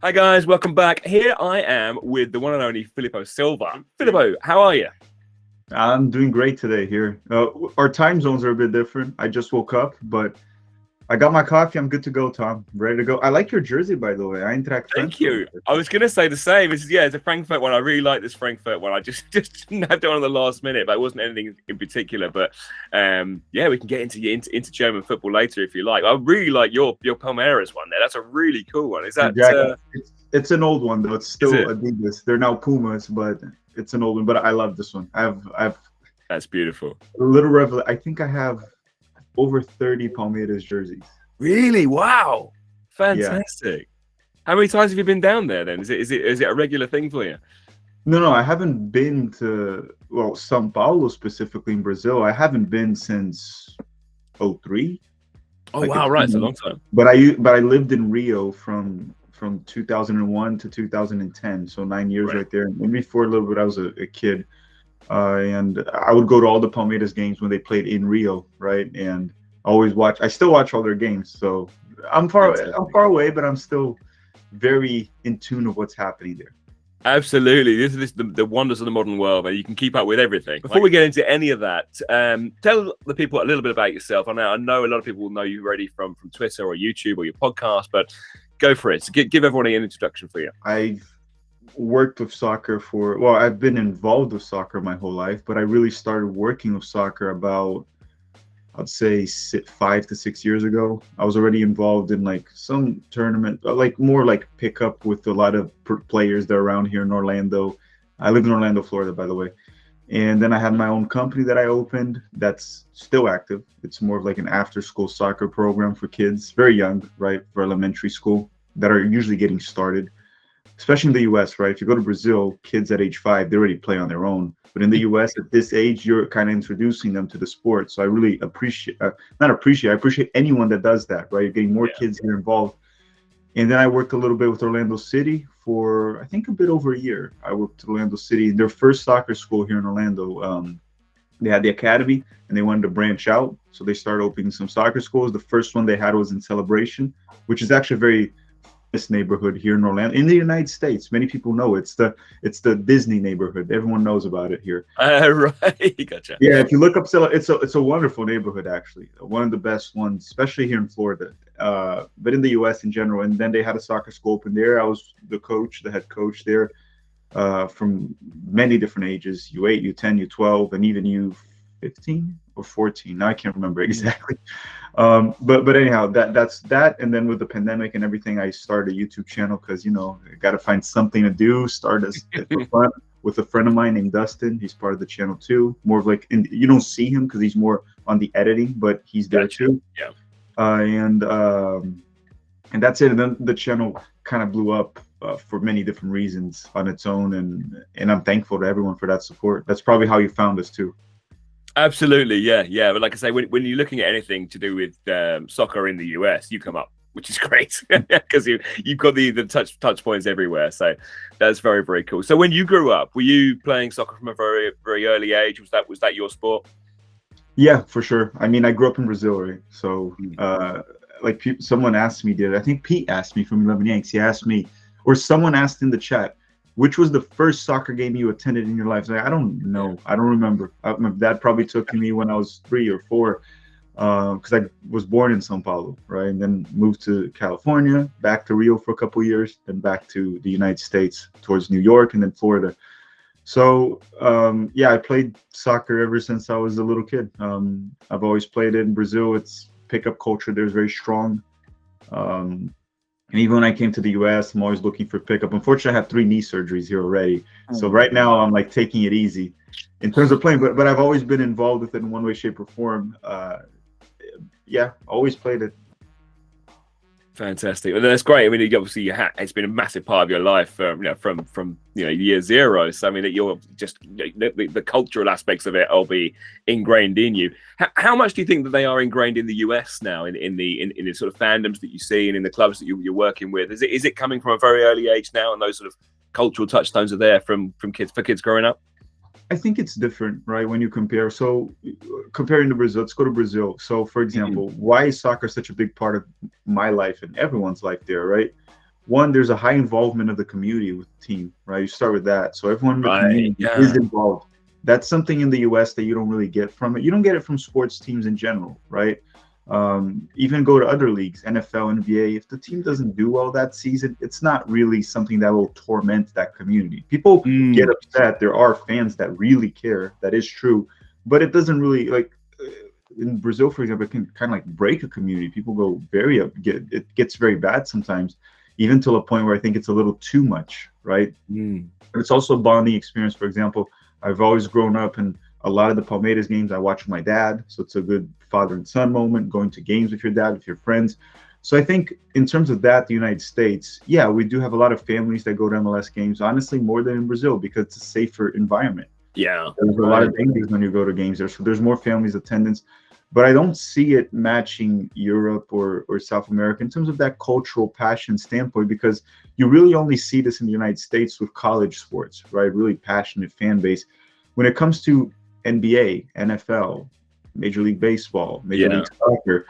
Hi guys, welcome back. Here I am with the one and only Filippo Silva. Filippo, how are you? I'm doing great today here. Our time zones are a bit different. I just woke up, but I got my coffee. I'm good to go, Tom. Ready to go. I like your jersey, by the way. Eintracht Thank Frankfurt. you. I was going to say the same. It's a Frankfurt one. I really like this Frankfurt one. I just didn't have it on the last minute, but it wasn't anything in particular. But yeah, we can get into German football later if you like. I really like your Palmeiras one there. That's a really cool one. Is that? Exactly. It's an old one though. It's Is still it? Adidas. They're now Pumas, but it's an old one. But I love this one. I've That's beautiful. a little revel. I think I have over 30 Palmeiras jerseys. Really? Wow. Yeah. Fantastic. How many times have you been down there then? Is it a regular thing for you? No, I haven't been to São Paulo specifically in Brazil. I haven't been since '03. Oh Like wow, it's right. It's a been long time. But I lived in Rio from 2001 to 2010, so 9 years Right. right there. And before a little bit, I was a kid, and I would go to all the Palmeiras games when they played in Rio, right? And I always watch. I still watch all their games, so I'm Fantastic. far away, but I'm still very in tune of what's happening there. Absolutely. This is the wonders of the modern world, where you can keep up with everything. Before we get into any of that, tell the people a little bit about yourself. I know a lot of people will know you already from Twitter or YouTube or your podcast, but go for it. So give everyone an introduction for you. I've worked with soccer I've been involved with soccer my whole life, but I really started working with soccer about, I'd say 5 to 6 years ago. I was already involved in like some tournament, like more like pickup with a lot of players that are around here in Orlando. I live in Orlando, Florida, by the way. And then I had my own company that I opened that's still active. It's more of like an after school soccer program for kids, very young, right? For elementary school that are usually getting started, especially in the US, right? If you go to Brazil, kids at age 5, they already play on their own. But in the US, at this age, you're kind of introducing them to the sport. So I really I appreciate anyone that does that, right? You're getting more Yeah. kids here involved. And then I worked a little bit with Orlando City for, I think, a bit over a year. I worked at Orlando City, their first soccer school here in Orlando. They had the academy and they wanted to branch out. So they started opening some soccer schools. The first one they had was in Celebration, which is actually a very this neighborhood here in Orlando, in the United States. Many people know it's the Disney neighborhood. Everyone knows about it here. Right. Gotcha. Yeah, if you look up, it's a wonderful neighborhood actually, one of the best ones, especially here in Florida, but in the U.S. in general. And then they had a soccer school open there. I was the head coach there, from many different ages: U8, U10, U12, and even U15 or 14. Now I can't remember exactly. But anyhow, that's that. And then with the pandemic and everything, I started a YouTube channel because I got to find something to do. Start as for fun with a friend of mine named Dustin. He's part of the channel too. More of like, you don't see him because he's more on the editing, but he's there Gotcha. too. Yeah. And that's it. And then the channel kind of blew up for many different reasons on its own, and I'm thankful to everyone for that support. That's probably how you found us too. Absolutely. Yeah. Yeah. But like I say, when you're looking at anything to do with soccer in the US, you come up, which is great because you've got the touch points everywhere. So that's very, very cool. So when you grew up, were you playing soccer from a very, very early age? Was that your sport? Yeah, for sure. I mean, I grew up in Brazil, right? So, like, someone asked me, I think Pete asked me from 11 Yanks. He asked me, or someone asked in the chat, which was the first soccer game you attended in your life? Like, I don't know. I don't remember. My dad probably took me when I was 3 or 4, because I was born in São Paulo, right? And then moved to California, back to Rio for a couple of years, then back to the United States towards New York and then Florida. So yeah, I played soccer ever since I was a little kid. I've always played it in Brazil. It's pickup culture there is very strong. And even when I came to the US, I'm always looking for pickup. Unfortunately, I had 3 knee surgeries here already. So right now I'm like taking it easy in terms of playing, but I've always been involved with it in one way, shape, or form. Yeah, always played it. Fantastic. Well, that's great. I mean, obviously, it's been a massive part of your life from year zero. So I mean, that you're just the cultural aspects of it will be ingrained in you. How much do you think that they are ingrained in the US now, in the sort of fandoms that you see and in the clubs that you're working with? Is it coming from a very early age now, and those sort of cultural touchstones are there from kids growing up? I think it's different, right? When you compare. So comparing to Brazil, let's go to Brazil. So for example, why is soccer such a big part of my life and everyone's life there, right? one, there's a high involvement of the community with the team, right? You start with that. So everyone in the Right. community Yeah. is involved. That's something in the US that you don't really get from it. You don't get it from sports teams in general, right? Even go to other leagues, NFL, NBA. If the team doesn't do well that season, it's not really something that will torment that community. People get upset. There are fans that really care. That is true, but it doesn't really like in Brazil, for example, it can kind of like break a community. People go very up. It gets very bad sometimes, even to a point where I think it's a little too much, right? But it's also a bonding experience. For example, I've always grown up in a lot of the Palmeiras games I watch with my dad, so it's a good father and son moment, going to games with your dad, with your friends. So I think in terms of that, the United States, yeah, we do have a lot of families that go to MLS games, honestly, more than in Brazil, because it's a safer environment. Yeah. There's a lot of dangers when you go to games there, so there's more families attendance. But I don't see it matching Europe or South America in terms of that cultural passion standpoint, because you really only see this in the United States with college sports, right? Really passionate fan base. When it comes to NBA, NFL, Major League Baseball, Major League Soccer,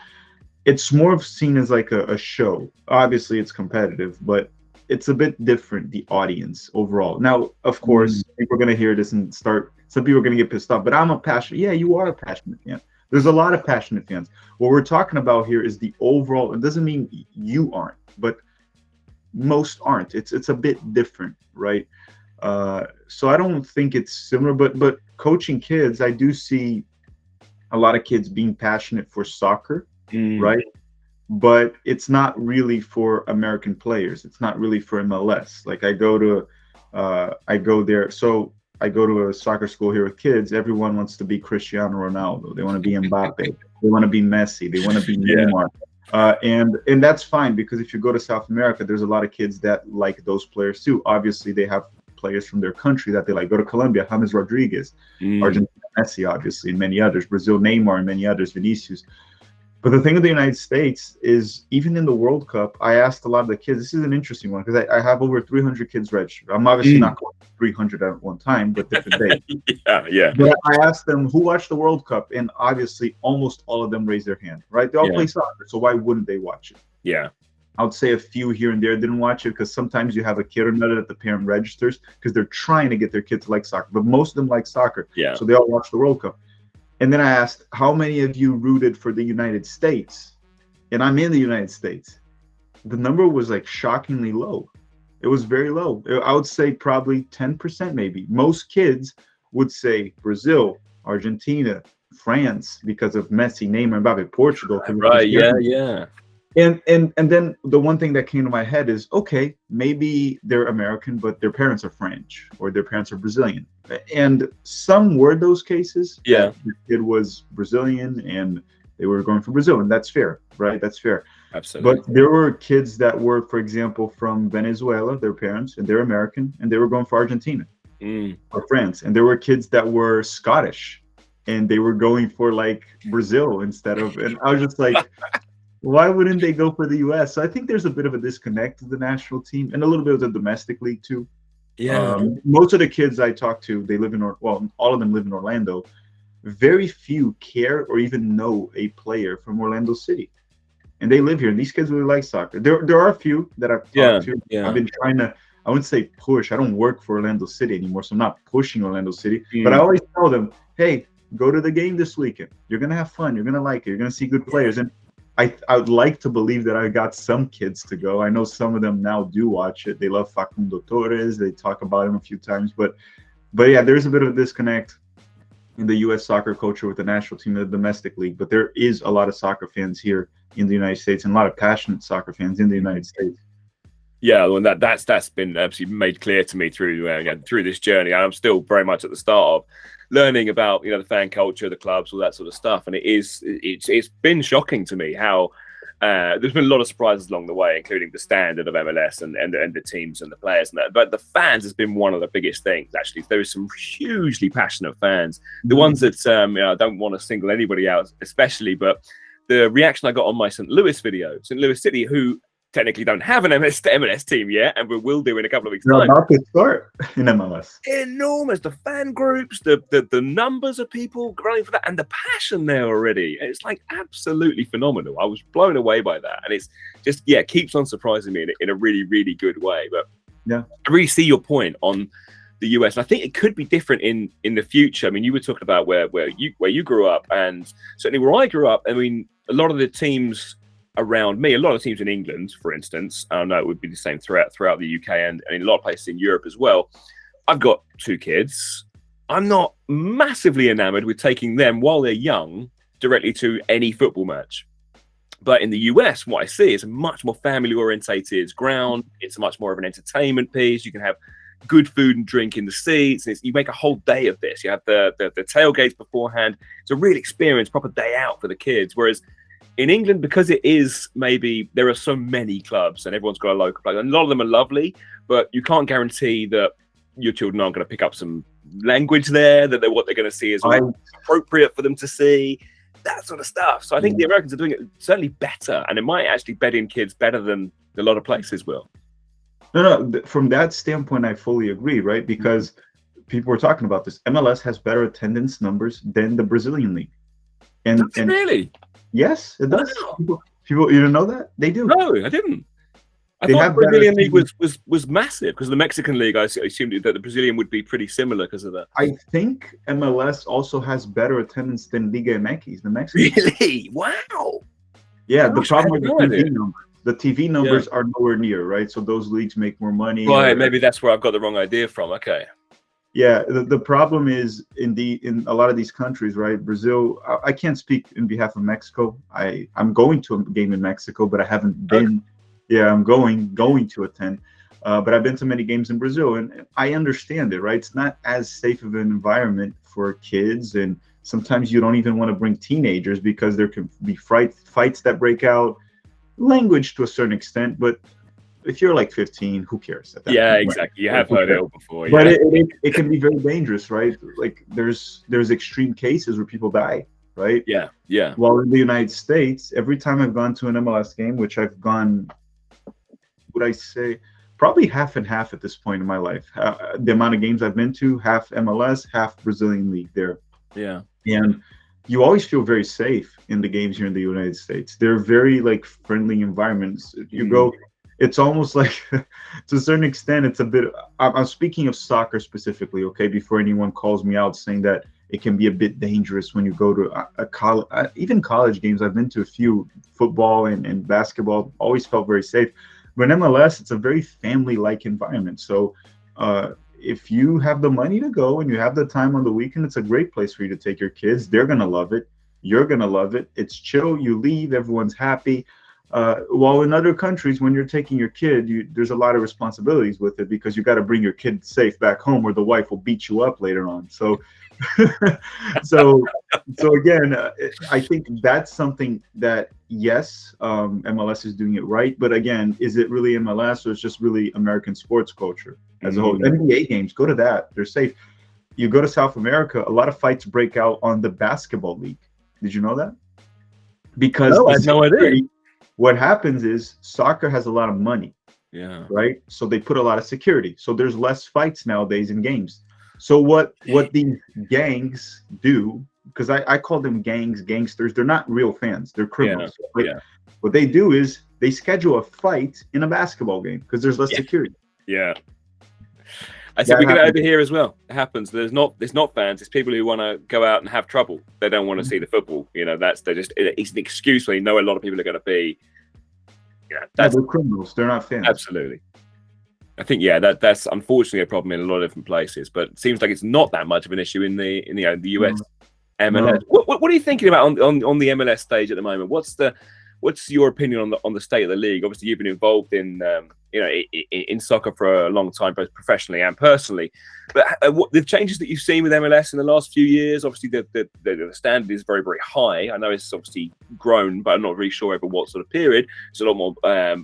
it's more seen as like a show. Obviously, it's competitive, but it's a bit different, the audience overall. Now, of course, people are going to hear this and some people are going to get pissed off, but I'm a passionate, yeah, you are a passionate fan. There's a lot of passionate fans. What we're talking about here is the overall, it doesn't mean you aren't, but most aren't. It's a bit different, right? So I don't think it's similar, but coaching kids, I do see a lot of kids being passionate for soccer, right? But it's not really for American players. It's not really for MLS. Like I go there. So I go to a soccer school here with kids. Everyone wants to be Cristiano Ronaldo. They want to be Mbappe. They want to be Messi. They want to be Neymar. And that's fine, because if you go to South America, there's a lot of kids that like those players too. Obviously, they have players from their country that they like. Go to Colombia, James Rodriguez, Argentina, Messi, obviously, and many others. Brazil, Neymar, and many others, Vinicius. But the thing with the United States is, even in the World Cup, I asked a lot of the kids. This is an interesting one, because I have over 300 kids registered. I'm obviously not going to 300 at one time, but different days. Yeah. But I asked them who watched the World Cup, and obviously almost all of them raised their hand, right? They all play soccer, so why wouldn't they watch it? Yeah. I would say a few here and there didn't watch it, because sometimes you have a kid or another that the parent registers because they're trying to get their kids to like soccer. But most of them like soccer, so they all watch the World Cup. And then I asked, how many of you rooted for the United States? And I'm in the United States. The number was like shockingly low. It was very low. I would say probably 10% maybe. Most kids would say Brazil, Argentina, France, because of Messi, Neymar, Mbappe, Portugal. Right, yeah. And then the one thing that came to my head is, okay, maybe they're American, but their parents are French or their parents are Brazilian. And some were those cases. Yeah. The kid was Brazilian and they were going for Brazil, and that's fair, right? That's fair. Absolutely. But there were kids that were, for example, from Venezuela, their parents, and they're American, and they were going for Argentina or France. And there were kids that were Scottish and they were going for like Brazil instead of, and I was just like, why wouldn't they go for the US? So I think there's a bit of a disconnect to the national team and a little bit of the domestic league too. Yeah. Most of the kids I talk to, they live in, all of them live in Orlando. Very few care or even know a player from Orlando City. And they live here, and these kids really like soccer. There are a few that I've talked to. Yeah. I've been trying to, I wouldn't say push. I don't work for Orlando City anymore, so I'm not pushing Orlando City. But I always tell them, hey, go to the game this weekend. You're going to have fun. You're going to like it. You're going to see good players. And I would like to believe that I got some kids to go. I know some of them now do watch it. They love Facundo Torres. They talk about him a few times. But yeah, there's a bit of a disconnect in the U.S. soccer culture with the national team and the domestic league. But there is a lot of soccer fans here in the United States and a lot of passionate soccer fans in the United States. Yeah, well, that's been absolutely made clear to me through this journey. I'm still very much at the start of learning about the fan culture, the clubs, all that sort of stuff, and it's been shocking to me how there's been a lot of surprises along the way, including the standard of MLS and the teams and the players and that. But the fans has been one of the biggest things. Actually, there is some hugely passionate fans. The ones that I don't want to single anybody out, especially, but the reaction I got on my St. Louis video, St. Louis City, who technically don't have an MLS team yet, and we will do in a couple of weeks' They're time. about to start in MLS. Enormous. The fan groups, the numbers of people running for that, and the passion there already. It's like absolutely phenomenal. I was blown away by that, and it's just keeps on surprising me in a really, really good way. But yeah, I really see your point on the US, and I think it could be different in the future. I mean, you were talking about where you grew up, and certainly where I grew up. I mean, a lot of the teams around me, a lot of teams in England, for instance, I know it would be the same throughout the UK and in a lot of places in Europe as well. I've got 2 kids. I'm not massively enamored with taking them while they're young directly to any football match. But in the US, what I see is a much more family-orientated ground. It's much more of an entertainment piece. You can have good food and drink in the seats. You make a whole day of this. You have the tailgates beforehand. It's a real experience, proper day out for the kids. Whereas in England, because it is maybe there are so many clubs and everyone's got a local club, and a lot of them are lovely, but you can't guarantee that your children aren't going to pick up some language there, that what they're going to see is appropriate for them to see, that sort of stuff. So I think the Americans are doing it certainly better, and it might actually bed in kids better than a lot of places will. No, from that standpoint, I fully agree, right? Because people were talking about this. MLS has better attendance numbers than the Brazilian league. And really? Yes, it does. Wow. People, you didn't know that? They do. No, I didn't. I thought the Brazilian league was massive because the Mexican league, I assumed that the Brazilian would be pretty similar because of that. I think MLS also has better attendance than Liga MX, the Mexican. Really? Wow. Yeah, the problem with the TV numbers are nowhere near, right? So those leagues make more money. Right, maybe that's where I've got the wrong idea from. Okay. Yeah, the problem is in a lot of these countries, right? Brazil, I can't speak in behalf of Mexico. I'm going to a game in Mexico, but I haven't been. Okay. Yeah, I'm going to attend. But I've been to many games in Brazil, and I understand it, right? It's not as safe of an environment for kids, and sometimes you don't even want to bring teenagers because there can be fights that break out, language to a certain extent, but if you're like 15, who cares? At that point, exactly. Right? You have heard it all before. But it can be very dangerous, right? Like there's extreme cases where people die, right? Yeah. While in the United States, every time I've gone to an MLS game, which I've gone, would I say, probably half and half at this point in my life. The amount of games I've been to, half MLS, half Brazilian league there. Yeah. And you always feel very safe in the games here in the United States. They're very like friendly environments. You go. It's almost like, to a certain extent, it's a bit. I'm speaking of soccer specifically, okay? Before anyone calls me out saying that it can be a bit dangerous when you go to a college, even college games. I've been to a few football and basketball. Always felt very safe. But in MLS, it's a very family-like environment. So if you have the money to go and you have the time on the weekend, it's a great place for you to take your kids. They're gonna love it. You're gonna love it. It's chill. You leave, everyone's happy. While in other countries, when you're taking your kid, there's a lot of responsibilities with it because you got to bring your kid safe back home, or the wife will beat you up later on. So, so again, I think that's something that yes, MLS is doing it right, but again, is it really MLS or it's just really American sports culture as a whole? NBA games, go to that; they're safe. You go to South America, a lot of fights break out on the basketball league. Did you know that? Because I had no idea. What happens is soccer has a lot of money, right? So they put a lot of security. So there's less fights nowadays in games. So what these gangs do, because I call them gangsters, they're not real fans, they're criminals. What they do is they schedule a fight in a basketball game because there's less security. Yeah. I said we get it over here as well. It happens. There's not fans. It's people who want to go out and have trouble. They don't want to see the football. It's an excuse when you know a lot of people are going to be. They're criminals. They're not fans. Absolutely. I think that's unfortunately a problem in a lot of different places, but it seems like it's not that much of an issue in the US MLS. What are you thinking about on the MLS stage at the moment? What's your opinion on the state of the league? Obviously, you've been involved in in soccer for a long time, both professionally and personally. But the changes that you've seen with MLS in the last few years, obviously the standard is very, very high. I know it's obviously grown, but I'm not really sure over what sort of period. There's a lot more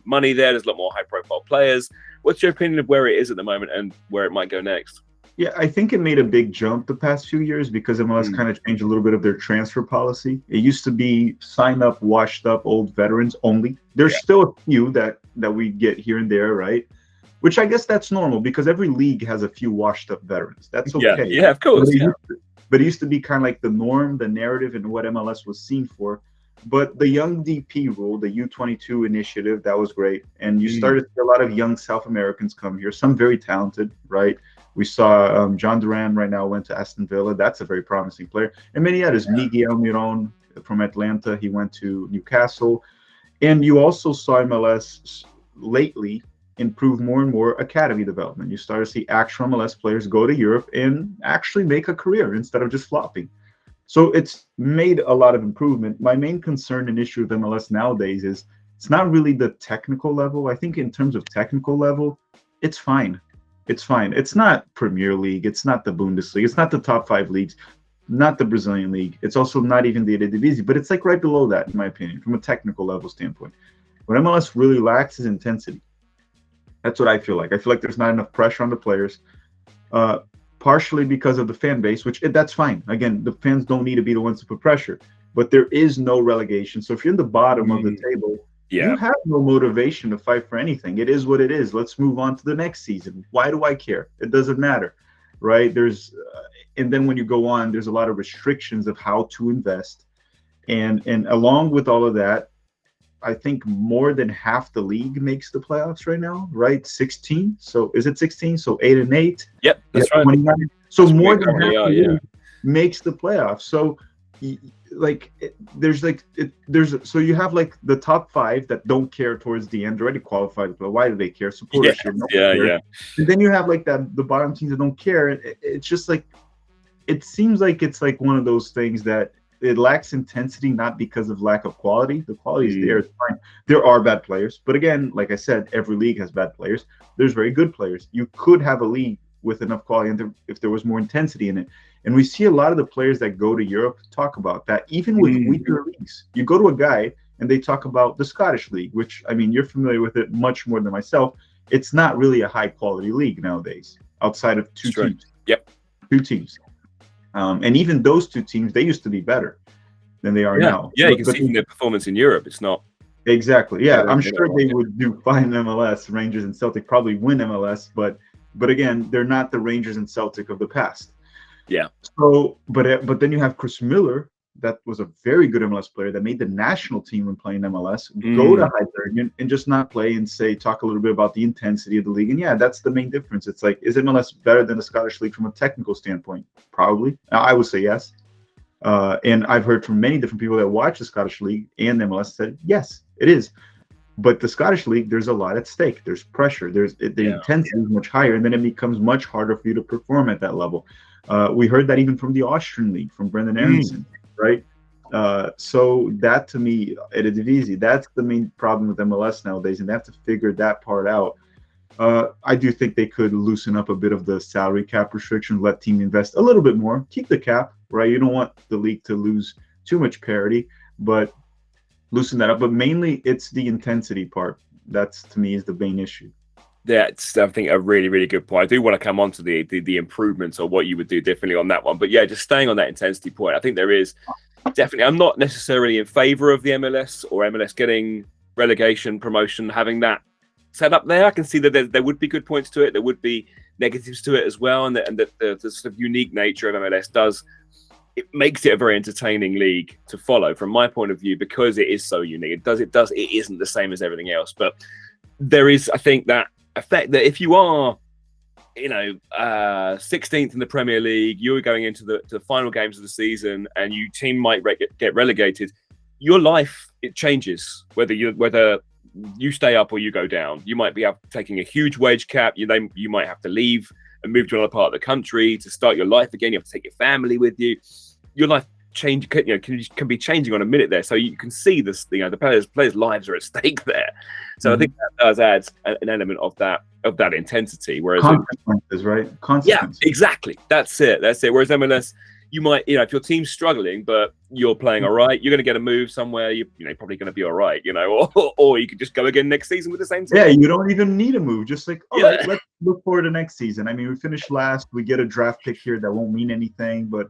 money there. There's a lot more high-profile players. What's your opinion of where it is at the moment and where it might go next? Yeah, I think it made a big jump the past few years because MLS kind of changed a little bit of their transfer policy. It used to be sign up, washed up old veterans only. There's still a few that we get here and there, right? Which I guess that's normal because every league has a few washed up veterans. That's okay. Yeah, of course. But it used to be kind of like the norm, the narrative, and what MLS was seen for. But the young DP rule, the U22 initiative, that was great. And you started to see a lot of young South Americans come here, some very talented, right? We saw John Duran right now went to Aston Villa. That's a very promising player. And many others, Miguel Miron from Atlanta, he went to Newcastle. And you also saw MLS lately improve more and more academy development. You start to see actual MLS players go to Europe and actually make a career instead of just flopping. So it's made a lot of improvement. My main concern and issue with MLS nowadays is it's not really the technical level. I think in terms of technical level, it's fine. It's fine. It's not Premier League. It's not the Bundesliga. It's not the top 5 leagues, not the Brazilian league. It's also not even the Eredivisie, but it's like right below that, in my opinion, from a technical level standpoint. What MLS really lacks is intensity. That's what I feel like. I feel like there's not enough pressure on the players, partially because of the fan base, which that's fine. Again, the fans don't need to be the ones to put pressure, but there is no relegation. So if you're in the bottom of the table, you have no motivation to fight for anything. It is what it is. Let's move on to the next season. Why do I care? It doesn't matter, right? And then when you go on, there's a lot of restrictions of how to invest. And along with all of that, I think more than half the league makes the playoffs right now, right? 16. So is it 16? So 8 and 8. Yep, that's right. 29. So that's more than half the league makes the playoffs. So so you have like the top 5 that don't care towards the end, already qualified. But why do they care? Supportership. Yeah. And then you have like the bottom teams that don't care. It's just like it seems like it's like one of those things that it lacks intensity, not because of lack of quality. The quality is there. It's fine. There are bad players. But again, like I said, every league has bad players. There's very good players. You could have a league with enough quality if there was more intensity in it. And we see a lot of the players that go to Europe talk about that, even with weaker leagues. You go to a guy and they talk about the Scottish League, which, I mean, you're familiar with it much more than myself. It's not really a high-quality league nowadays, outside of 2 teams. Yep. 2 teams. And even those 2 teams, they used to be better than they are now. Yeah, you can see from their performance in Europe, it's not. Exactly. Yeah, I'm sure they would do fine in MLS. Rangers and Celtic probably win MLS, but again, they're not the Rangers and Celtic of the past. Yeah. So, but then you have Chris Miller, that was a very good MLS player that made the national team when playing MLS, go to Hibernian and just not play and talk a little bit about the intensity of the league. And yeah, that's the main difference. It's like, is MLS better than the Scottish League from a technical standpoint? Probably. I would say yes. And I've heard from many different people that watch the Scottish League and MLS said, yes, it is. But the Scottish League, there's a lot at stake. There's pressure. The intensity is much higher, and then it becomes much harder for you to perform at that level. We heard that even from the Austrian League, from Brendan Aronson. Right. So that to me, Eredivisie, that's the main problem with MLS nowadays, and they have to figure that part out. I do think they could loosen up a bit of the salary cap restriction, let team invest a little bit more, keep the cap, right? You don't want the league to lose too much parity, but loosen that up. But mainly it's the intensity part. That's, to me, is the main issue. That's, I think, a really, really good point. I do want to come on to the improvements or what you would do differently on that one. But yeah, just staying on that intensity point, I think there is definitely, I'm not necessarily in favor of the MLS or MLS getting relegation, promotion, having that set up there. I can see that there would be good points to it. There would be negatives to it as well. And that the sort of unique nature of MLS it makes it a very entertaining league to follow from my point of view, because it is so unique. It isn't the same as everything else. But there is, I think, that effect that if you are, 16th in the Premier League, you're going into the final games of the season, and your team might get relegated. Your life, it changes whether you stay up or you go down. You might be taking a huge wage cap. You might have to leave and move to another part of the country to start your life again. You have to take your family with you. Your life change, can be changing on a minute there. So you can see this. The players' lives are at stake there. So I think that does add an element of that intensity. Whereas consequences, right? Consequences. Yeah, exactly. That's it. Whereas MLS, you might, if your team's struggling but you're playing all right, you're going to get a move somewhere. You're probably going to be all right, or you could just go again next season with the same team. Yeah, you don't even need a move. Just like, all right, look forward to next season. I mean, we finished last. We get a draft pick here that won't mean anything, but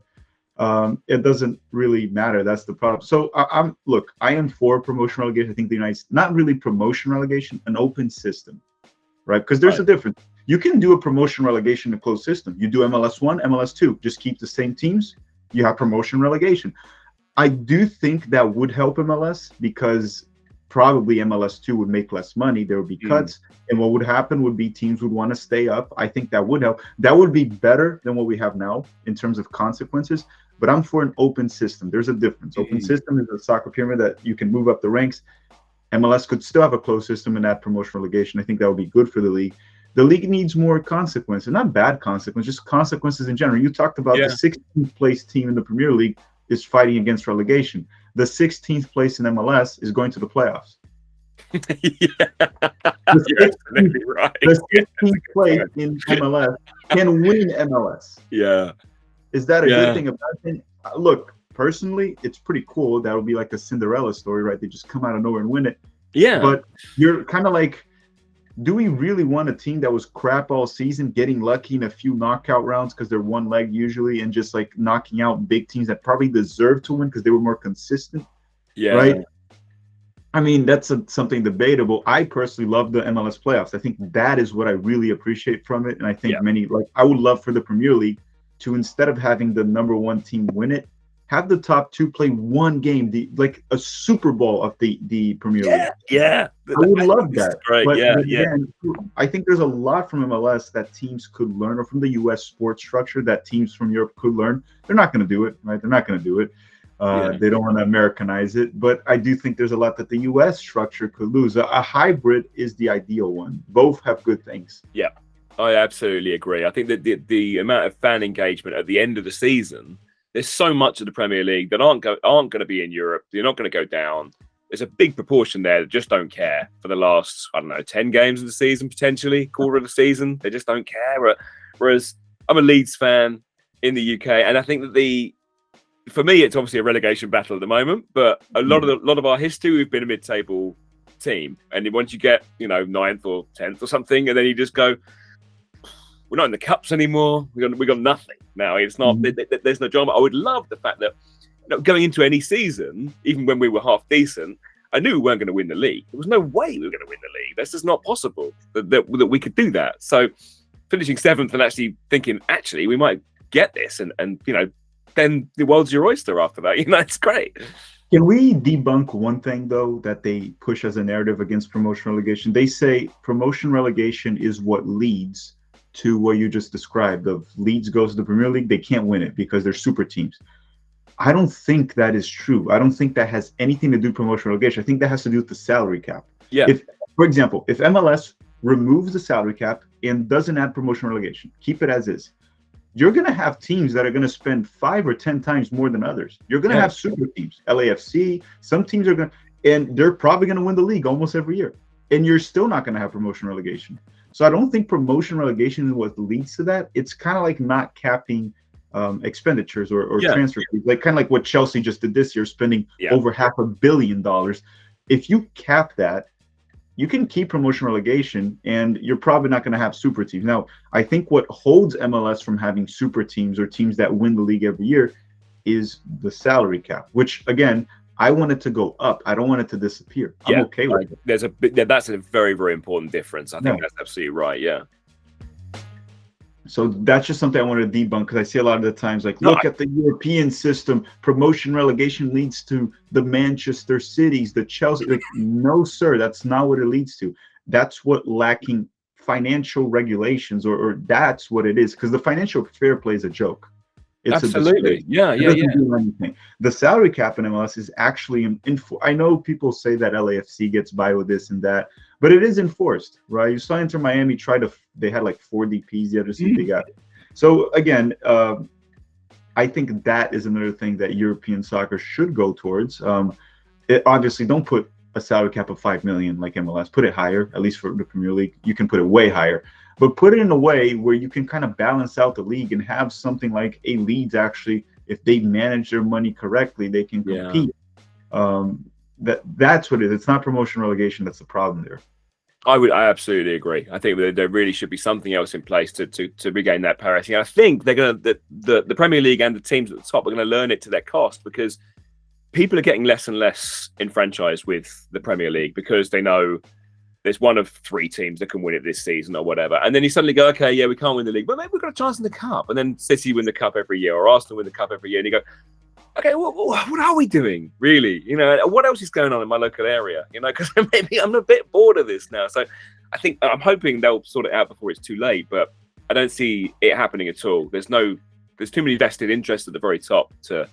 it doesn't really matter. That's the problem. So I am for promotion relegation. I think the United States, not really promotion relegation, an open system, right? Because there's a difference. You can do a promotion relegation in a closed system. You do MLS 1, MLS 2, just keep the same teams. You have promotion relegation. I do think that would help MLS because probably MLS 2 would make less money. There would be cuts. And what would happen would be teams would want to stay up. I think that would help. That would be better than what we have now in terms of consequences. But I'm for an open system. There's a difference. Open system is a soccer pyramid that you can move up the ranks. MLS could still have a closed system and add promotion relegation. I think that would be good for the league. The league needs more consequences, not bad consequences, just consequences in general. You talked about the 16th place team in the Premier League is fighting against relegation. The 16th place in MLS is going to the playoffs. You're absolutely right. The 16th place in MLS can win MLS. Yeah. Is that a good thing? A bad thing? Look, personally, it's pretty cool. That would be like a Cinderella story, right? They just come out of nowhere and win it. Yeah. But you're kind of like, do we really want a team that was crap all season, getting lucky in a few knockout rounds because they're one leg usually, and just like knocking out big teams that probably deserve to win because they were more consistent? Yeah. Right? I mean, that's something debatable. I personally love the MLS playoffs. I think that is what I really appreciate from it. And I think I would love for the Premier League to, instead of having the number one team win it, have the top two play one game, like a Super Bowl of the Premier League. Yeah. I would love that. Right. But again, I think there's a lot from MLS that teams could learn, or from the U.S. sports structure that teams from Europe could learn. They're not going to do it, right? They're not going to do it. They don't want to Americanize it. But I do think there's a lot that the U.S. structure could lose. A hybrid is the ideal one. Both have good things. Yeah, I absolutely agree. I think that the amount of fan engagement at the end of the season, there's so much of the Premier League that aren't going to be in Europe. They're not going to go down. There's a big proportion there that just don't care for the last, 10 games of the season, potentially, quarter of the season. They just don't care. Whereas I'm a Leeds fan in the UK, and I think that for me, it's obviously a relegation battle at the moment, but a lot of our history, we've been a mid-table team. And once you get, 9th or 10th or something, and then you just go, we're not in the cups anymore. We got nothing now. It's not. There's no drama. I would love the fact that going into any season, even when we were half decent, I knew we weren't going to win the league. There was no way we were going to win the league. That's just not possible that we could do that. So finishing 7th and actually thinking, we might get this, and then the world's your oyster after that. It's great. Can we debunk one thing, though, that they push as a narrative against promotion relegation? They say promotion relegation is what leads to what you just described. Of Leeds goes to the Premier League, they can't win it because they're super teams. I don't think that is true. I don't think that has anything to do with promotion relegation. I think that has to do with the salary cap. Yeah. For example, if MLS removes the salary cap and doesn't add promotion relegation, keep it as is, you're going to have teams that are going to spend 5 or 10 times more than others. You're going to have super teams, LAFC. Some teams are going to, and they're probably going to win the league almost every year. And you're still not going to have promotion relegation. So I don't think promotion relegation is what leads to that. It's kind of like not capping expenditures or transfer fees, like kind of like what Chelsea just did this year, spending over $500 million. If you cap that, you can keep promotion relegation, and you're probably not going to have super teams. Now, I think what holds MLS from having super teams or teams that win the league every year is the salary cap, which, again, I want it to go up. I don't want it to disappear. I'm okay with it. That's a very, very important difference. I think that's absolutely right. Yeah. So that's just something I wanted to debunk, because I see a lot of the times, like, look at the European system. Promotion relegation leads to the Manchester Cities, the Chelsea. Like, no, sir, that's not what it leads to. That's what lacking financial regulations, or that's what it is, because the financial fair play is a joke. It's absolutely. Yeah. Do anything. The salary cap in MLS is actually I know people say that LAFC gets by with this and that, but it is enforced, right? You saw Inter Miami they had like 4 DPs the other season they got. So again, I think that is another thing that European soccer should go towards. Obviously, don't put a salary cap of 5 million like MLS. Put it higher, at least for the Premier League. You can put it way higher. But put it in a way where you can kind of balance out the league and have something like a Leeds, actually, if they manage their money correctly, they can compete. That's what it is. It's not promotion relegation that's the problem there. I absolutely agree. I think that there really should be something else in place to regain that parity. And I think they're going to the Premier League and the teams at the top are going to learn it to their cost, because people are getting less and less enfranchised with the Premier League because they know there's one of 3 teams that can win it this season or whatever. And then you suddenly go, okay, yeah, we can't win the league, but maybe we've got a chance in the cup. And then City win the cup every year, or Arsenal win the cup every year. And you go, okay, what are we doing, really? You know, what else is going on in my local area? You know, because maybe I'm a bit bored of this now. So I'm hoping they'll sort it out before it's too late, but I don't see it happening at all. There's too many vested interests at the very top to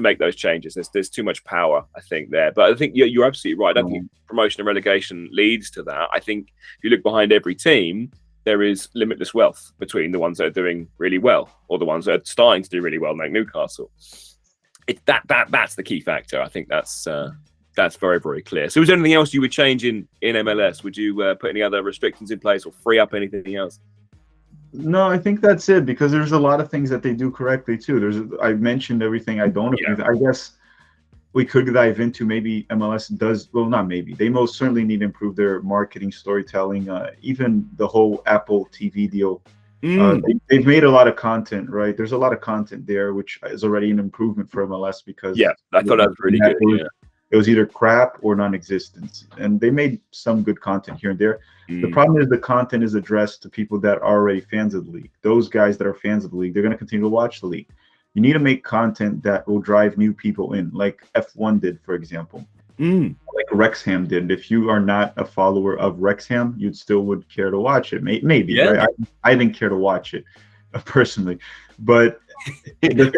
make those changes. There's too much power, I think, there. But I think you're absolutely right. I don't think promotion and relegation leads to that. I think if you look behind every team, there is limitless wealth between the ones that are doing really well or the ones that are starting to do really well, like Newcastle. That's the key factor. I think that's very, very clear. So, was there anything else you would change in MLS? Would you put any other restrictions in place or free up anything else? No, I think that's it, because there's a lot of things that they do correctly too. I mentioned everything I don't agree with. I guess we could dive into maybe MLS does, well, not maybe. They most certainly need to improve their marketing, storytelling, even the whole Apple TV deal. They've made a lot of content, right? There's a lot of content there, which is already an improvement for MLS, because I thought that was really good. It was either crap or non-existent, and they made some good content here and there. The problem is the content is addressed to people that are already fans of the league. Those guys that are fans of the league, they're going to continue to watch the league. You need to make content that will drive new people in, like F1 did, for example. Like Wrexham did. If you are not a follower of Wrexham, you'd still would care to watch it. Maybe, right? I didn't care to watch it personally, but the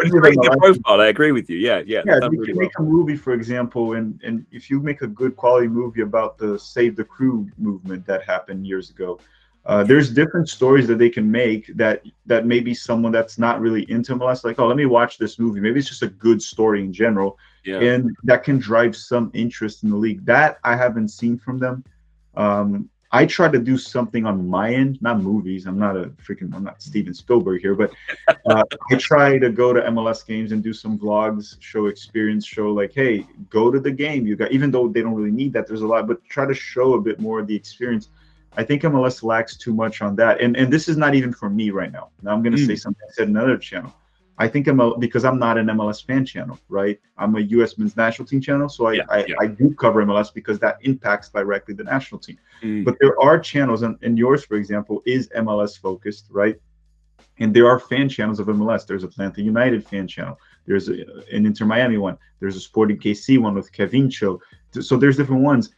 profile, I agree with you. Yeah. If you make a movie, for example, and if you make a good quality movie about the Save the Crew movement that happened years ago, there's different stories that they can make that maybe someone that's not really into MLS, like, oh, let me watch this movie. Maybe it's just a good story in general, and that can drive some interest in the league. That I haven't seen from them. I try to do something on my end, not movies. I'm not Steven Spielberg here, but I try to go to MLS games and do some vlogs, show like, hey, go to the game. You got, even though they don't really need that, there's a lot, but try to show a bit more of the experience. I think MLS lacks too much on that. And this is not even for me right now. Now I'm going to say something I said in another channel. I think because I'm not an MLS fan channel, right? I'm a U.S. men's national team channel, so I do cover MLS because that impacts directly the national team. But there are channels, and yours, for example, is MLS focused, right? And there are fan channels of MLS. There's Atlanta United fan channel. There's an Inter Miami one. There's a Sporting KC one with Kevincho. So there's different ones.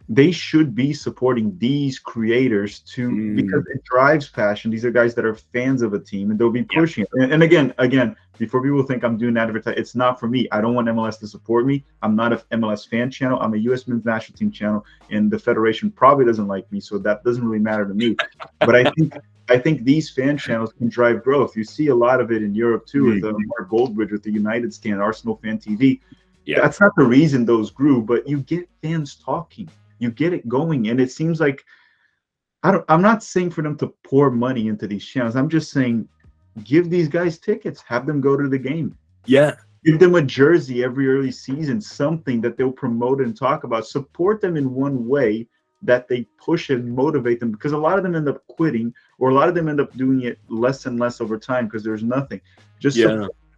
They should be supporting these creators because it drives passion. These are guys that are fans of a team, and they'll be pushing it. And again, before people think I'm doing advertising, it's not for me. I don't want MLS to support me. I'm not an MLS fan channel. I'm a U.S. men's national team channel, and the federation probably doesn't like me, so that doesn't really matter to me. But I think these fan channels can drive growth. You see a lot of it in Europe too, with Mark Goldbridge with the United stand, Arsenal Fan TV. That's not the reason those grew, but you get fans talking. You get it going, and it seems like I'm not saying for them to pour money into these channels. I'm just saying give these guys tickets, have them go to the game. Give them a jersey every early season, something that they'll promote and talk about. Support them in one way that they push and motivate them, because a lot of them end up quitting, or a lot of them end up doing it less and less over time because there's nothing.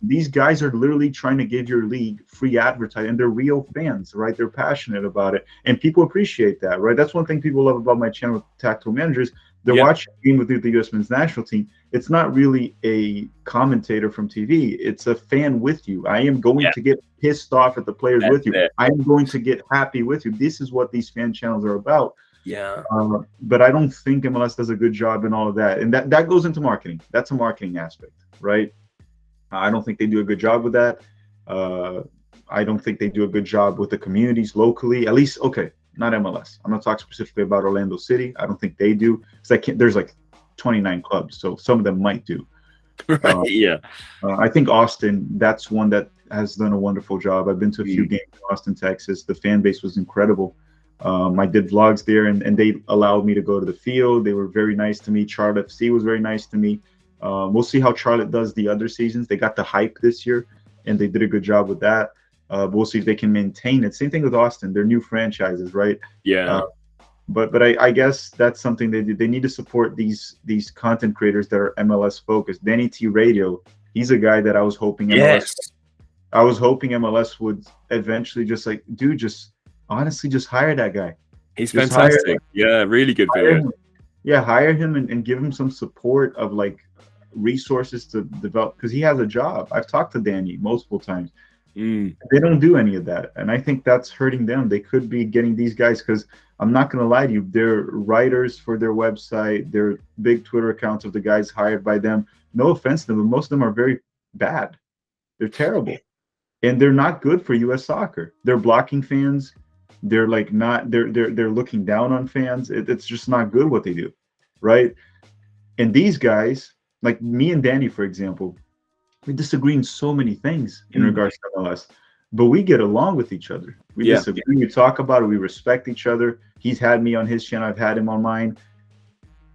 These guys are literally trying to give your league free advertising, and they're real fans, right? They're passionate about it, and people appreciate that, right? That's one thing people love about my channel with Tactical Managers. They're watching a game with the U.S. men's national team. It's not really a commentator from TV. It's a fan with you. I am going to get pissed off at the players with you. I am going to get happy with you. This is what these fan channels are about. But I don't think MLS does a good job in all of that. And that goes into marketing. That's a marketing aspect, right? I don't think they do a good job with that. I don't think they do a good job with the communities locally, at least. Okay, not MLS. I'm not talking specifically about Orlando City. I don't think they do. There's like 29 clubs, so some of them might do. I think Austin, that's one that has done a wonderful job. I've been to a few games in Austin, Texas. The fan base was incredible. I did vlogs there, and they allowed me to go to the field. They were very nice to me. Charlotte FC was very nice to me. We'll see how Charlotte does the other seasons. They got the hype this year, and they did a good job with that. But we'll see if they can maintain it. Same thing with Austin. They're new franchises, right? But I guess that's something they do. They need to support these content creators that are MLS focused. Danny T Radio, he's a guy that I was hoping MLS. Yes, I was hoping MLS would eventually just like, dude, just honestly just hire that guy. he's Just hire, fantastic. Yeah, really good hire videos. him. Yeah, hire him and give him some support of like resources to develop, because he has a job. I've talked to Danny multiple times. They don't do any of that, and I think that's hurting them. They could be getting these guys, because I'm not going to lie to you, they're writers for their website, they're big Twitter accounts of the guys hired by them. No offense to them, but most of them are very bad. They're terrible, and they're not good for U.S. soccer. They're blocking fans. They're like not. They're looking down on fans. It's just not good what they do, right? And these guys, like me and Danny, for example, we disagree in so many things in regards to MLS, but we get along with each other. We disagree. We talk about it. We respect each other. He's had me on his channel. I've had him on mine.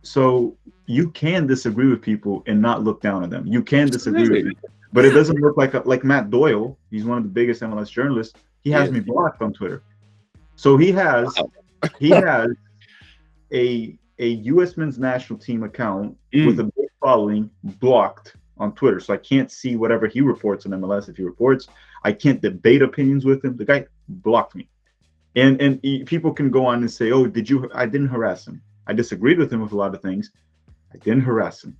So you can disagree with people and not look down on them. You can disagree with people, but it doesn't look like Matt Doyle. He's one of the biggest MLS journalists. He has me blocked on Twitter. So he has a U.S. men's national team account with a big following blocked on Twitter. So I can't see whatever he reports on MLS. If he reports, I can't debate opinions with him. The guy blocked me. And people can go on and say, oh, I didn't harass him. I disagreed with him with a lot of things. I didn't harass him.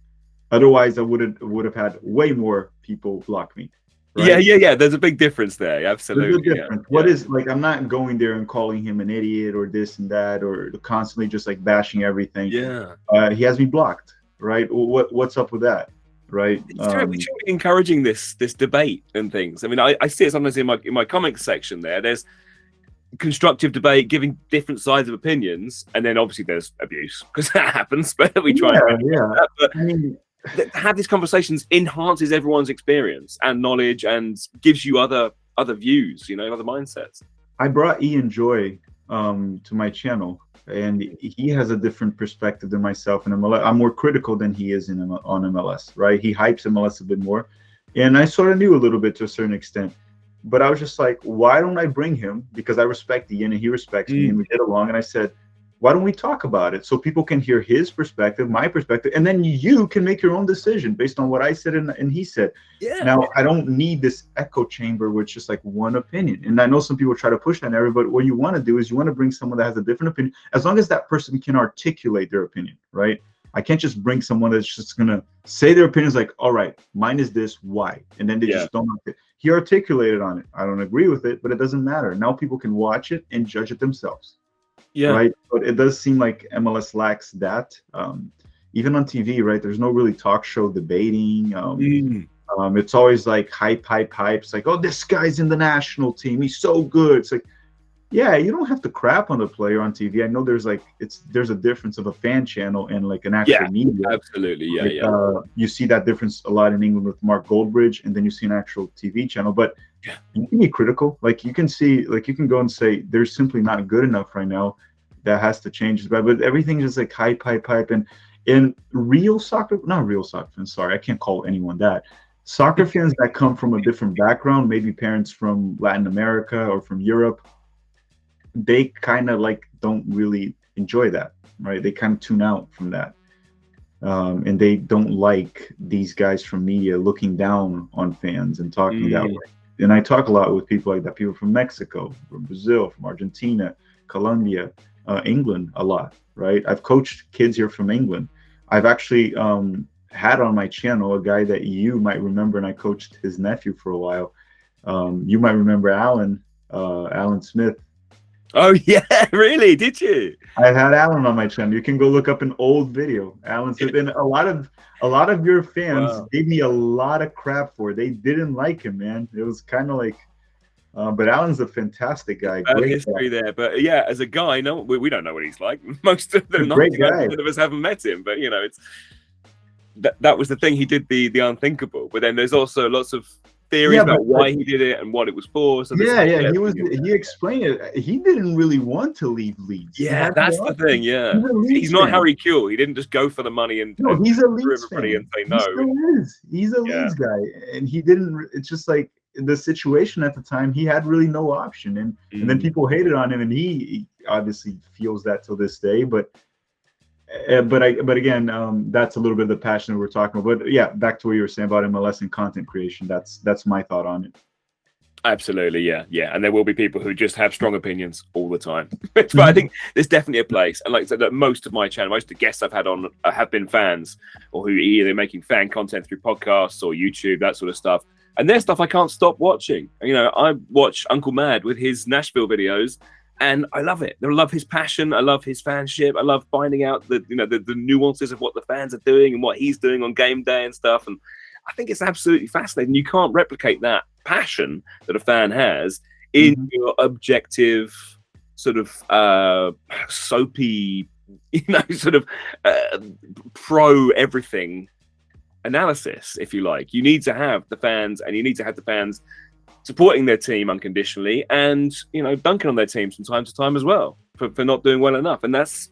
Otherwise, I would have had way more people block me. Right? Yeah. There's a big difference there. Absolutely. There's a difference. What is, like, I'm not going there and calling him an idiot or this and that, or constantly just like bashing everything. Yeah. He has me blocked. Right. What's up with that? Right. We should be encouraging this debate and things. I mean, I see it sometimes in my comics section there. There's constructive debate, giving different sides of opinions, and then obviously there's abuse, because that happens. But we try that. But I mean, have these conversations enhances everyone's experience and knowledge, and gives you other views, other mindsets. I brought Ian Joy to my channel, and he has a different perspective than myself in MLS. I'm more critical than he is on MLS, right? He hypes MLS a bit more, and I sort of knew a little bit to a certain extent. But I was just like, why don't I bring him? Because I respect Ian and he respects me, and we get along. And I said, why don't we talk about it so people can hear his perspective, my perspective, and then you can make your own decision based on what I said and he said. Yeah. Now, I don't need this echo chamber with just like one opinion. And I know some people try to push that area, but what you want to do is you want to bring someone that has a different opinion, as long as that person can articulate their opinion, right? I can't just bring someone that's just going to say their opinions like, all right, mine is this, why? And then they just don't. He articulated on it. I don't agree with it, but it doesn't matter. Now people can watch it and judge it themselves. Yeah. Right. But it does seem like MLS lacks that. Even on TV, right? There's no really talk show debating. It's always like hype. It's like, oh, this guy's in the national team. He's so good. It's like, yeah, you don't have to crap on the player on TV. I know there's a difference of a fan channel and like an actual media. Absolutely. You see that difference a lot in England with Mark Goldbridge, and then you see an actual TV channel. But you can be critical. Like you can see, like you can go and say they're simply not good enough right now. That has to change. But everything is like hype. And in real soccer, not real soccer fans, sorry, I can't call anyone that. Soccer fans that come from a different background, maybe parents from Latin America or from Europe, they kind of like don't really enjoy that, right? They kind of tune out from that. And they don't like these guys from media looking down on fans and talking that way. And I talk a lot with people like that, people from Mexico, from Brazil, from Argentina, Colombia, England a lot, right? I've coached kids here from England. I've actually had on my channel a guy that you might remember, and I coached his nephew for a while. You might remember Alan Smith. Oh yeah, really? Did you? I had Alan on my channel. You can go look up an old video. Alan Smith, and a lot of your fans gave me a lot of crap for it. They didn't like him, man. It was kind of like, but Alan's a fantastic guy. Great history guy there, but yeah, as a guy, no, we don't know what he's like. Most of them, great guy. Most of us haven't met him, but it's that was the thing. He did the unthinkable, but then there's also lots of theories about why he did it and what it was for. So he explained it. He didn't really want to leave Leeds. Yeah, that's the thing. Yeah, he's not Harry Kuehl. He didn't just go for the money and he's a Leeds fan. And say no. He still is. He's a Leeds guy, and he didn't. It's just like the situation at the time. He had really no option, and then people hated on him, and obviously feels that till this day. But again, that's a little bit of the passion that we're talking about. But yeah, back to what you were saying about MLS and content creation. That's my thought on it. Absolutely, yeah. And there will be people who just have strong opinions all the time. But I think there's definitely a place. And like I said, that most of my channel, most of the guests I've had on have been fans, or who either making fan content through podcasts or YouTube, that sort of stuff. And there's stuff I can't stop watching. You know, I watch Uncle Mad with his Nashville videos, and I love it. I love his passion. I love his fanship. I love finding out the nuances of what the fans are doing and what he's doing on game day and stuff. And I think it's absolutely fascinating. You can't replicate that passion that a fan has in your objective, sort of soapy, sort of pro everything analysis, if you like. You need to have the fans, and you need to have the fans supporting their team unconditionally, and dunking on their teams from time to time as well for not doing well enough. And that's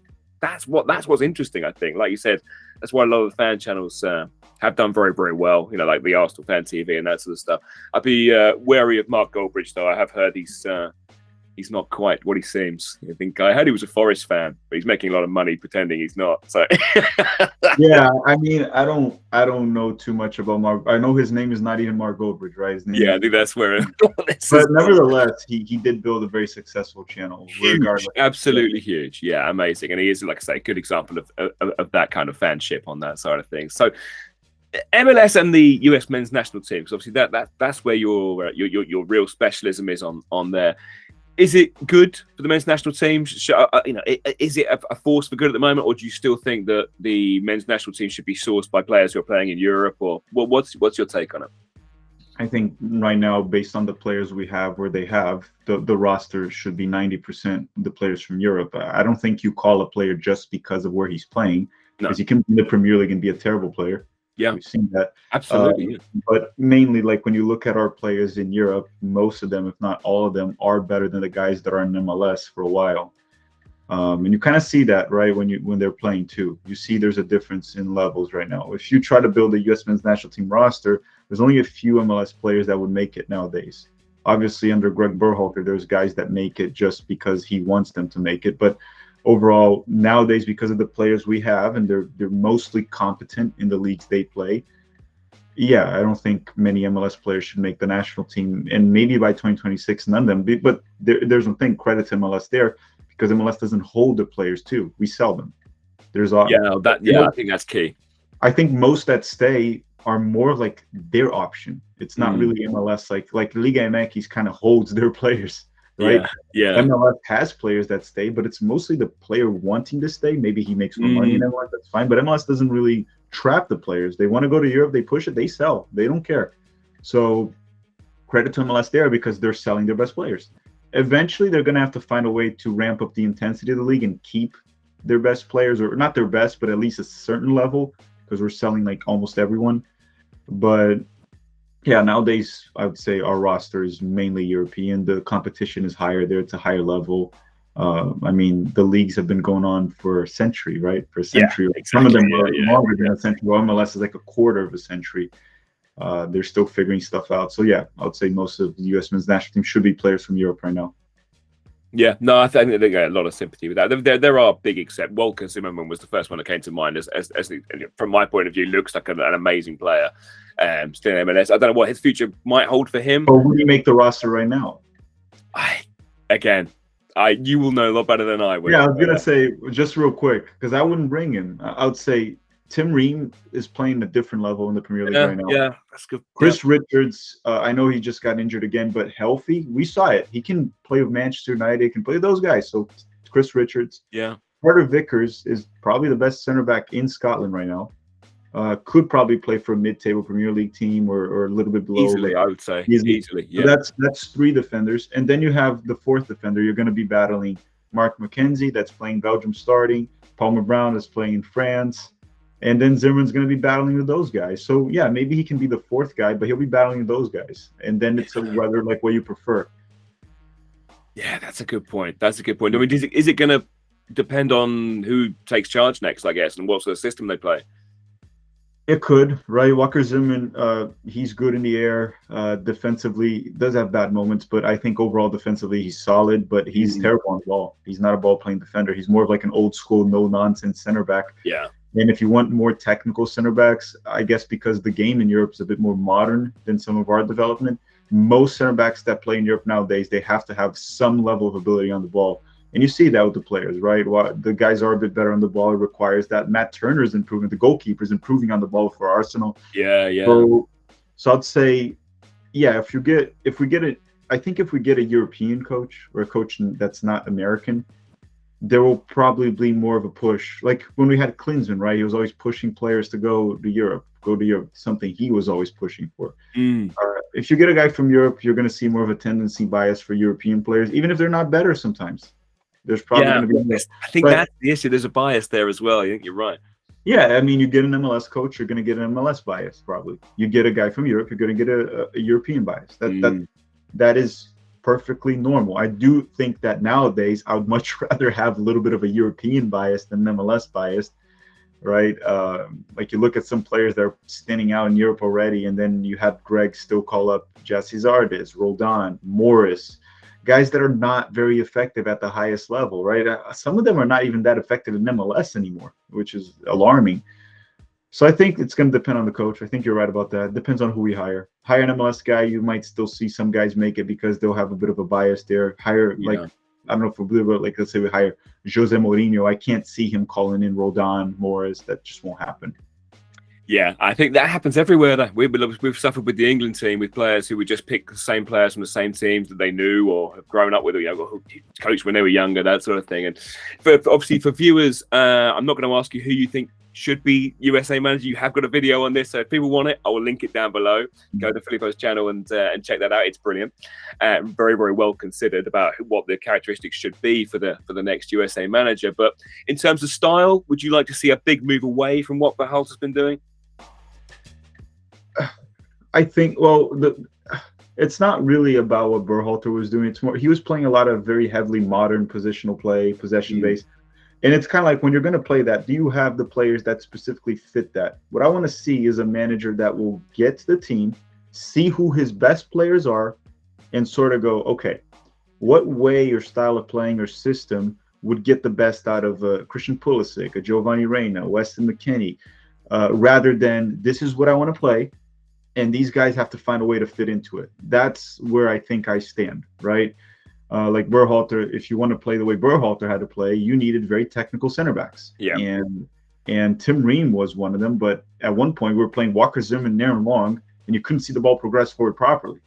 what's interesting, I think. Like you said, that's why a lot of the fan channels have done very, very well, like the Arsenal Fan TV and that sort of stuff. I'd be wary of Mark Goldbridge, though. I have heard he's not quite what he seems. I heard he was a Forest fan, but he's making a lot of money pretending he's not. So yeah, I mean, I don't know too much about Mark. I know his name is not even Mark Goldbridge, right? His name I think that's where. But nevertheless, he did build a very successful channel. Huge, absolutely huge. Yeah, amazing, and he is, like I say, a good example of that kind of fanship on that side of things. So, MLS and the US men's national team, because obviously that's where your real specialism is on there. Is it good for the men's national team? Is it a force for good at the moment, or do you still think that the men's national team should be sourced by players who are playing in Europe? Or what's your take on it? I think right now, based on the players we have, where they have the roster should be 90% the players from Europe. I don't think you call a player just because of where he's playing, because he can be in the Premier League and be a terrible player. Yeah, we've seen that. Absolutely. But mainly, like when you look at our players in Europe, most of them, if not all of them, are better than the guys that are in MLS for a while. And you kind of see that, right, when they're playing too. You see there's a difference in levels right now. If you try to build a U.S. men's national team roster, there's only a few MLS players that would make it nowadays. Obviously, under Greg Berhalter, there's guys that make it just because he wants them to make it. But overall, nowadays, because of the players we have, and they're mostly competent in the leagues they play, yeah, I don't think many MLS players should make the national team. And maybe by 2026, none of them. But there's one thing, credit to MLS there, because MLS doesn't hold the players too. We sell them. I think that's key. I think most that stay are more like their option. It's not really MLS. Like Liga MX kind of holds their players. Right? Yeah. MLS has players that stay, but it's mostly the player wanting to stay. Maybe he makes more money in MLS, that's fine. But MLS doesn't really trap the players. They want to go to Europe, they push it, they sell. They don't care. So credit to MLS there, because they're selling their best players. Eventually, they're going to have to find a way to ramp up the intensity of the league and keep their best players, or not their best, but at least a certain level, because we're selling like almost everyone. But yeah, nowadays, I would say our roster is mainly European. The competition is higher there. It's a higher level. I mean, the leagues have been going on for a century, right? For a century. Exactly. Some of them are longer than a century. MLS is like a quarter of a century. They're still figuring stuff out. So, yeah, I would say most of the U.S. men's national team should be players from Europe right now. Yeah, no, I think they get a lot of sympathy with that. There are big except Walker Zimmerman was the first one that came to mind as from my point of view, looks like an amazing player. Still in MLS. I don't know what his future might hold for him. But would he make the roster right now? You will know a lot better than I will. Yeah, I was gonna say just real quick, because I wouldn't bring him. I would say Tim Ream is playing a different level in the Premier League right now. Yeah, that's good. Chris Richards, I know he just got injured again, but healthy. We saw it. He can play with Manchester United. He can play with those guys. So Chris Richards. Yeah. Carter Vickers is probably the best center back in Scotland right now. Could probably play for a mid-table Premier League team or a little bit below. Easily, I would say. Easily. Yeah. So that's three defenders. And then you have the fourth defender. You're going to be battling Mark McKenzie, that's playing Belgium starting. Palmer Brown is playing in France. And then Zimmerman's going to be battling with those guys. So, yeah, maybe he can be the fourth guy, but he'll be battling with those guys. And then it's whether, like, what you prefer. Yeah, that's a good point. I mean, is it going to depend on who takes charge next, I guess, and what sort of system they play? It could, right? Walker Zimmerman, he's good in the air. Defensively, does have bad moments, but I think overall defensively he's solid. But he's Mm. terrible on the ball. He's not a ball playing defender. He's more of like an old school, no nonsense center back. Yeah. And if you want more technical center backs, I guess because the game in Europe is a bit more modern than some of our development, most center backs that play in Europe nowadays, they have to have some level of ability on the ball. And you see that with the players, right? The guys are a bit better on the ball. It requires that. Matt Turner's improving. The goalkeeper's improving on the ball for Arsenal. Yeah, yeah. So I'd say, yeah, if we get a European coach or a coach that's not American, there will probably be more of a push. Like when we had Klinsmann, right? He was always pushing players to go to Europe, something he was always pushing for. If you get a guy from Europe, you're going to see more of a tendency bias for European players, even if they're not better sometimes. There's probably going to be more. I think that's the issue. There's a bias there as well. I think you're right. Yeah, I mean, you get an MLS coach, you're going to get an MLS bias probably. You get a guy from Europe, you're going to get a European bias. That is perfectly normal. I do think that nowadays I would much rather have a little bit of a European bias than an MLS bias, right? Like you look at some players that are standing out in Europe already, and then you have Greg still call up Jesse Zardes, Roldan, Morris, guys that are not very effective at the highest level, right? Some of them are not even that effective in MLS anymore, which is alarming. So I think it's going to depend on the coach. I think you're right about that. Depends on who we hire. Hire an MLS guy, you might still see some guys make it because they'll have a bit of a bias there. Hire, like, I don't know if we'll, but like, let's say we hire Jose Mourinho. I can't see him calling in Roldan, Morris. That just won't happen. Yeah, I think that happens everywhere. Though. We've suffered with the England team with players who would just pick the same players from the same teams that they knew or have grown up with, or who coached when they were younger, that sort of thing. And obviously for viewers, I'm not going to ask you who you think should be USA manager. You have got a video on this, so if people want it, I will link it down below. Go to Filippo's channel and check that out. It's brilliant, very, very well considered about what the characteristics should be for the next USA manager. But in terms of style, would you like to see a big move away from what Berhalter's been doing? I think, it's not really about what Berhalter was doing. It's more, he was playing a lot of very heavily modern positional play, possession-based. And it's kind of like when you're going to play that, do you have the players that specifically fit that? What I want to see is a manager that will get to the team, see who his best players are, and sort of go, okay, what way or style of playing or system would get the best out of Christian Pulisic, a Giovanni Reina, Weston McKennie, rather than this is what I want to play, and these guys have to find a way to fit into it. That's where I think I stand, right? Like Berhalter, if you want to play the way Berhalter had to play, you needed very technical center backs. Yeah. And Tim Ream was one of them. But at one point, we were playing Walker Zimmerman and Aaron Long, and you couldn't see the ball progress forward properly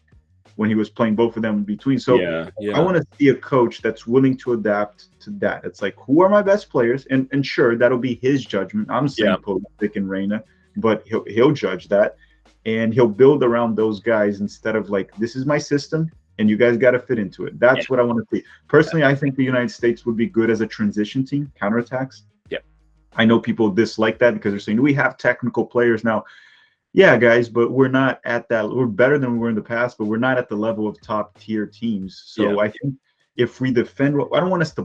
when he was playing both of them in between. So I want to see a coach that's willing to adapt to that. It's like, who are my best players? And sure, that'll be his judgment. I'm saying Pulisic and Reina, but he'll judge that. And he'll build around those guys instead of like, this is my system, and you guys got to fit into it. That's what I want to see. Personally, I think the United States would be good as a transition team, counterattacks. Yeah. I know people dislike that because they're saying, we have technical players now. Yeah, guys, but we're not at that. We're better than we were in the past, but we're not at the level of top tier teams. So I think if we defend, I don't want us to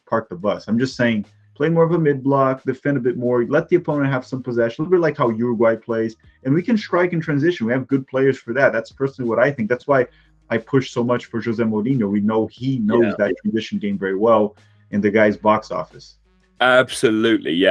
park the bus. I'm just saying, play more of a mid-block, defend a bit more, let the opponent have some possession, a little bit like how Uruguay plays, and we can strike in transition. We have good players for that. That's personally what I think. That's why I push so much for Jose Mourinho. We know he knows that transition game very well in the guy's box office. Absolutely,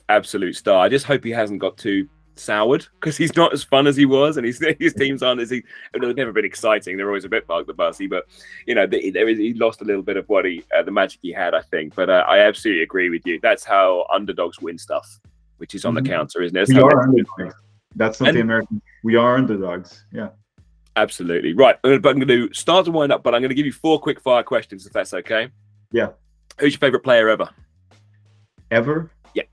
absolute star. I just hope he hasn't got too soured because he's not as fun as he was, and his teams aren't as they've never been exciting. They're always a bit like the bussy, but he lost a little bit of what the magic he had, I think. But I absolutely agree with you. That's how underdogs win stuff, which is on the counter, isn't it? We are underdogs. That's not the American. We are underdogs. Yeah. Absolutely. Right. I'm going to start to wind up, but I'm going to give you 4 quick fire questions, if that's okay. Yeah. Who's your favorite player ever? Ever? Yeah.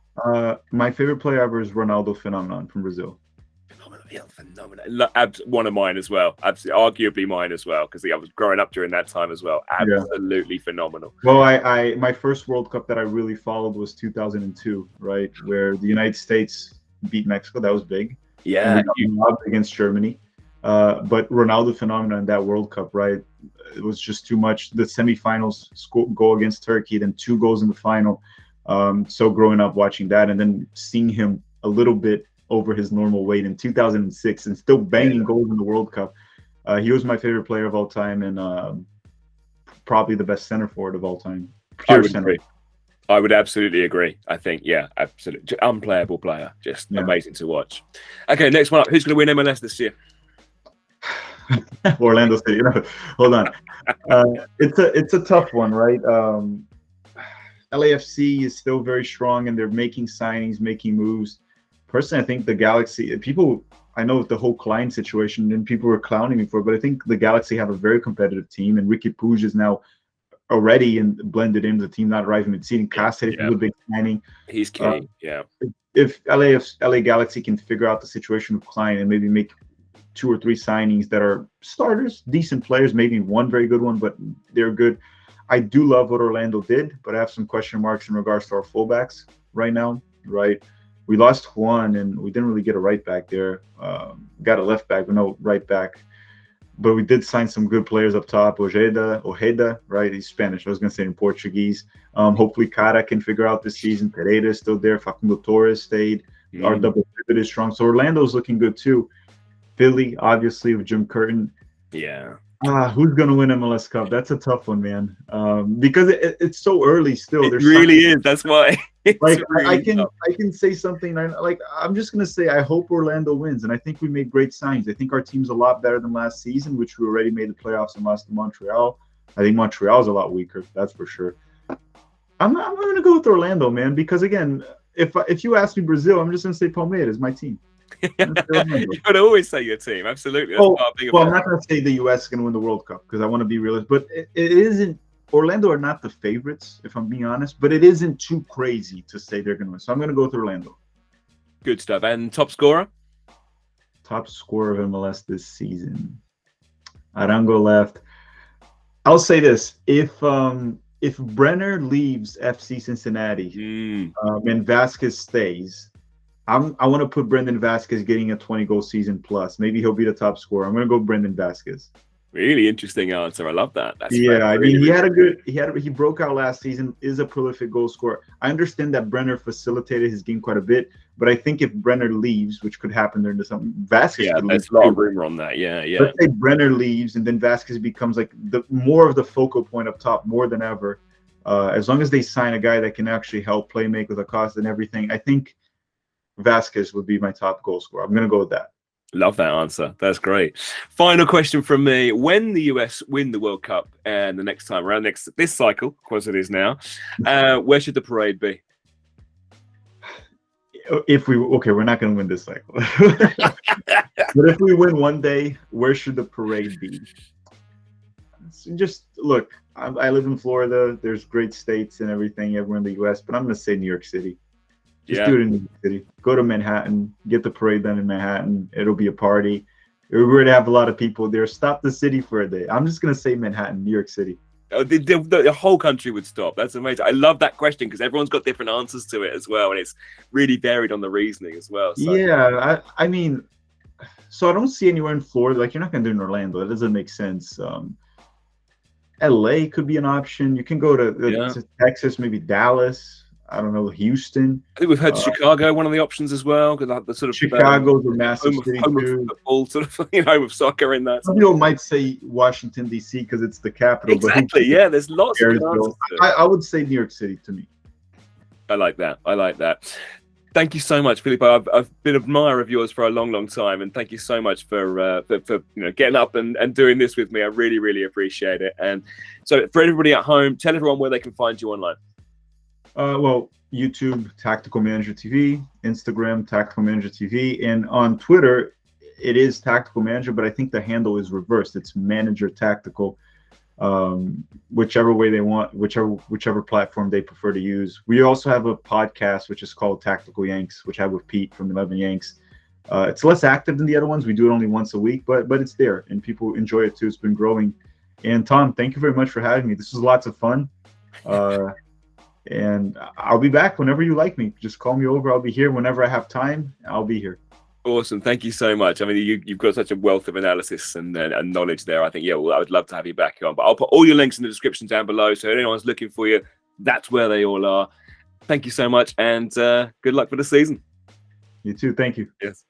My favorite player ever is Ronaldo Phenomenon from Brazil. Phenomenal. One of mine as well. Absolutely, arguably mine as well, because I was growing up during that time as well. Absolutely phenomenal. Well, I my first World Cup that I really followed was 2002, right, where the United States beat Mexico. That was big. Yeah. Against Germany. But Ronaldo Phenomenon in that World Cup, right? It was just too much. The semifinals goal against Turkey, then 2 goals in the final. So growing up watching that and then seeing him a little bit over his normal weight in 2006 and still banging goals in the World Cup. He was my favorite player of all time and probably the best center forward of all time. I would agree. I would absolutely agree. I think, yeah, absolutely. Unplayable player. Just amazing to watch. Okay, next one up. Who's going to win MLS this year? Orlando City. Hold on. It's a tough one, right? LAFC is still very strong, and they're making signings, making moves. Personally, I think the Galaxy, I know with the whole Klein situation, and people were clowning me for it, but I think the Galaxy have a very competitive team, and Ricky Puig is now already and blended into the team, not arriving mid-season. Cáceres is a big signing. He's key, If LA Galaxy can figure out the situation with Klein and maybe make 2 or 3 signings that are starters, decent players, maybe one very good one, but they're good. I do love what Orlando did, but I have some question marks in regards to our fullbacks right now, right? We lost Juan, and we didn't really get a right back there. Got a left back, but no right back. But we did sign some good players up top. Ojeda, right? He's Spanish. I was going to say in Portuguese. Hopefully, Cara can figure out this season. Pereira is still there. Facundo Torres stayed. Our double pivot is strong. So Orlando's looking good too. Philly, obviously, with Jim Curtin. Yeah. Who's going to win MLS Cup? That's a tough one, man. Because it's so early still. It really is. That's why. Like really I can say something like I'm just gonna say I hope Orlando wins, and I think we made great signs. I think our team's a lot better than last season, which we already made the playoffs and lost to Montreal. I think Montreal's a lot weaker, that's for sure. I'm gonna go with Orlando, man, because again, if you ask me Brazil, I'm just gonna say Palmeiras, my team. You gotta always say your team, absolutely. I'm not gonna say the US is gonna win the World Cup because I want to be realistic, but it isn't. Orlando are not the favorites, if I'm being honest, but it isn't too crazy to say they're going to win. So I'm going to go with Orlando. Good stuff. And top scorer? Top scorer of MLS this season. Arango left. I'll say this. If Brenner leaves FC Cincinnati and Vasquez stays, I want to put Brendan Vasquez getting a 20-goal season plus. Maybe he'll be the top scorer. I'm going to go Brendan Vasquez. Really interesting answer. I love that. That's I mean, he broke out last season, is a prolific goal scorer. I understand that Brenner facilitated his game quite a bit, but I think if Brenner leaves, which could happen during the summer, Vasquez could leave. There's a lot of rumor on that. Yeah. Let's say Brenner leaves and then Vasquez becomes like the more of the focal point up top more than ever. As long as they sign a guy that can actually help play make with Acosta and everything, I think Vasquez would be my top goal scorer. I'm going to go with that. Love that answer. That's great. Final question from me. When the US win the World Cup and the next time around, this cycle, of course it is now, where should the parade be? We're not going to win this cycle. But if we win one day, where should the parade be? Just look, I live in Florida. There's great states and everything everywhere in the US, but I'm going to say New York City. Just do it in New York City. Go to Manhattan. Get the parade done in Manhattan. It'll be a party. We're going to have a lot of people there. Stop the city for a day. I'm just going to say Manhattan, New York City. The whole country would stop. That's amazing. I love that question because everyone's got different answers to it as well. And it's really varied on the reasoning as well. So. Yeah. I mean, so I don't see anywhere in Florida. Like, you're not going to do it in Orlando. That doesn't make sense. LA could be an option. You can go to Texas, maybe Dallas. I don't know, Houston. I think we've heard Chicago, one of the options as well. Because the sort of Chicago's a massive city home of football, sort of, with soccer in that. Some people might say Washington D.C. because it's the capital. Exactly. But there's lots of answers. I would say New York City to me. I like that. Thank you so much, Filippo. I've been an admirer of yours for a long, long time, and thank you so much for getting up and doing this with me. I really, really appreciate it. And so, for everybody at home, tell everyone where they can find you online. Well, YouTube, Tactical Manager TV, Instagram, Tactical Manager TV, and on Twitter, it is Tactical Manager, but I think the handle is reversed. It's Manager Tactical, whichever way they want, whichever platform they prefer to use. We also have a podcast, which is called Tactical Yanks, which I have with Pete from 11 Yanks. It's less active than the other ones. We do it only once a week, but it's there, and people enjoy it too. It's been growing. And Tom, thank you very much for having me. This was lots of fun. And I'll be back whenever you like me. Just call me over. I'll be here whenever I have time. I'll be here. Awesome. Thank you so much. I mean, you've got such a wealth of analysis and knowledge there. I think, I would love to have you back on. But I'll put all your links in the description down below. So if anyone's looking for you, that's where they all are. Thank you so much. And good luck for the season. You too. Thank you. Yes.